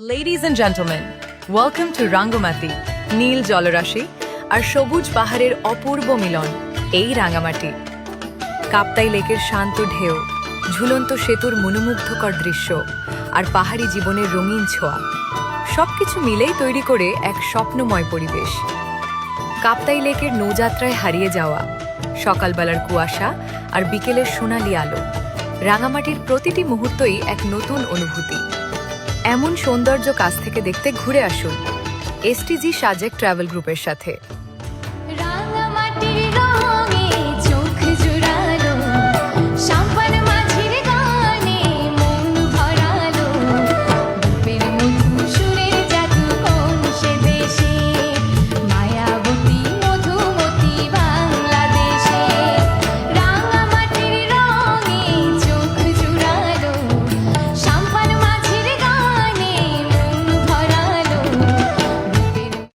Ladies and gentlemen, welcome to Rangamati, নীল জলরাশি আর সবুজ পাহাড়ের অপূর্ব মিলন এই রাঙামাটি। কাপ্তাই লেকের শান্ত ঢেউ, ঝুলন্ত সেতুর মনোমুগ্ধকর দৃশ্য আর পাহাড়ি জীবনের রঙিন ছোঁয়া সবকিছু মিলেই তৈরি করে এক স্বপ্নময় পরিবেশ। কাপ্তাই লেকের নৌযাত্রায় হারিয়ে যাওয়া, সকালবেলার কুয়াশা আর বিকেলের সোনালি আলো, রাঙামাটির প্রতিটি মুহূর্তই এক নতুন অনুভূতি। এমন সৌন্দর্য কাছ থেকে দেখতে ঘুরে আসুন এসটিজি সাজেক ট্রাভেল গ্রুপের সাথে।